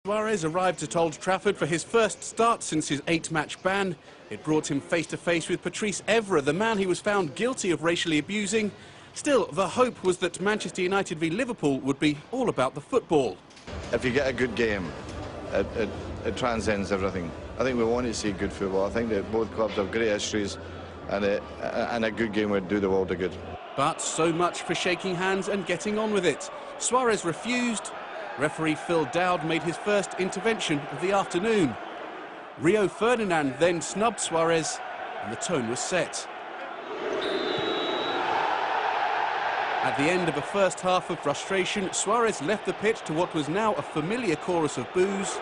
Suarez arrived at Old Trafford for his first start since his 8-match ban. It brought him face-to-face with Suarez Evra, the man he was found guilty of racially abusing. Still, the hope was that Manchester United v Liverpool would be all about the football. If you get a good game, it transcends everything. I think we want to see good football. I think that both clubs have great histories, and a good game would do the world a good. But so much for shaking hands and getting on with it. Suarez refused. Referee Phil Dowd made his first intervention of the afternoon. Rio Ferdinand then snubbed Suarez, and the tone was set. At the end of a first half of frustration, Suarez left the pitch to what was now a familiar chorus of boos.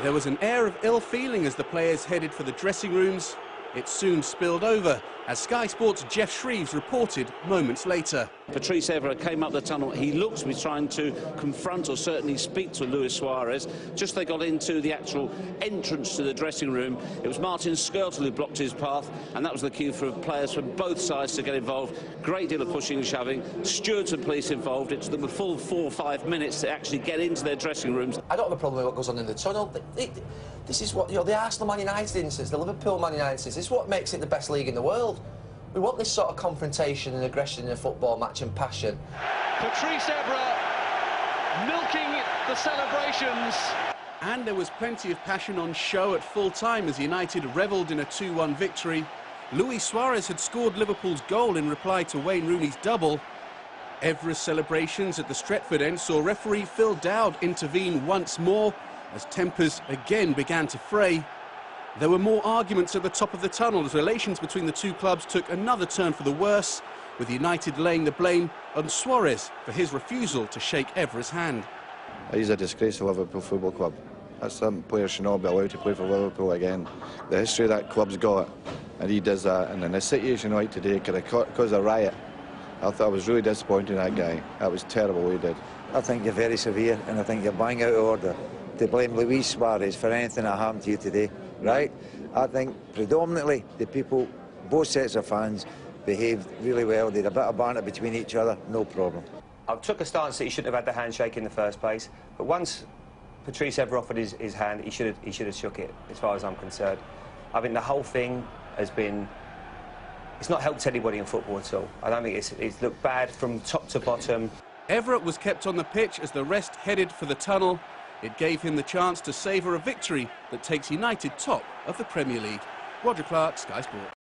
There was an air of ill feeling as the players headed for the dressing rooms. It soon spilled over, as Sky Sports' Jeff Shreves reported moments later. Suarez Evra came up the tunnel. He looked to be trying to confront or certainly speak to Luis Suarez. Just they got into the actual entrance to the dressing room, it was Martin Skirtle who blocked his path, and that was the cue for players from both sides to get involved. Great deal of pushing and shoving. Stewards and police involved. It took them a full 4 or 5 minutes to actually get into their dressing rooms. I don't have a problem with what goes on in the tunnel. This is what, the Arsenal Man United instance, the Liverpool Man United instance, this is what makes it the best league in the world. We want this sort of confrontation and aggression in a football match and passion. Suarez Evra milking the celebrations. And there was plenty of passion on show at full time as United revelled in a 2-1 victory. Luis Suarez had scored Liverpool's goal in reply to Wayne Rooney's double. Evra's celebrations at the Stretford end saw referee Phil Dowd intervene once more as tempers again began to fray. There were more arguments at the top of the tunnel as relations between the two clubs took another turn for the worse, with United laying the blame on Suarez for his refusal to shake Evra's hand. He's a disgrace to Liverpool Football Club. Some players should not be allowed to play for Liverpool again. The history that club's got, and he does that, and in a situation like today could have caused a riot. I thought I was really disappointed in that guy. That was terrible what he did. I think you're very severe, and I think you're bang out of order to blame Luis Suarez for anything that happened to you today, right? I think predominantly the people, both sets of fans, behaved really well. They had a bit of banter between each other, no problem. I took a stance that he shouldn't have had the handshake in the first place, but once Suarez Evra offered his hand, he should have shook it, as far as I'm concerned. I think the whole thing has been, it's not helped anybody in football at all. I don't think it's looked bad from top to bottom. Evra was kept on the pitch as the rest headed for the tunnel. It gave him the chance to savour a victory that takes United top of the Premier League. Roger Clark, Sky Sports.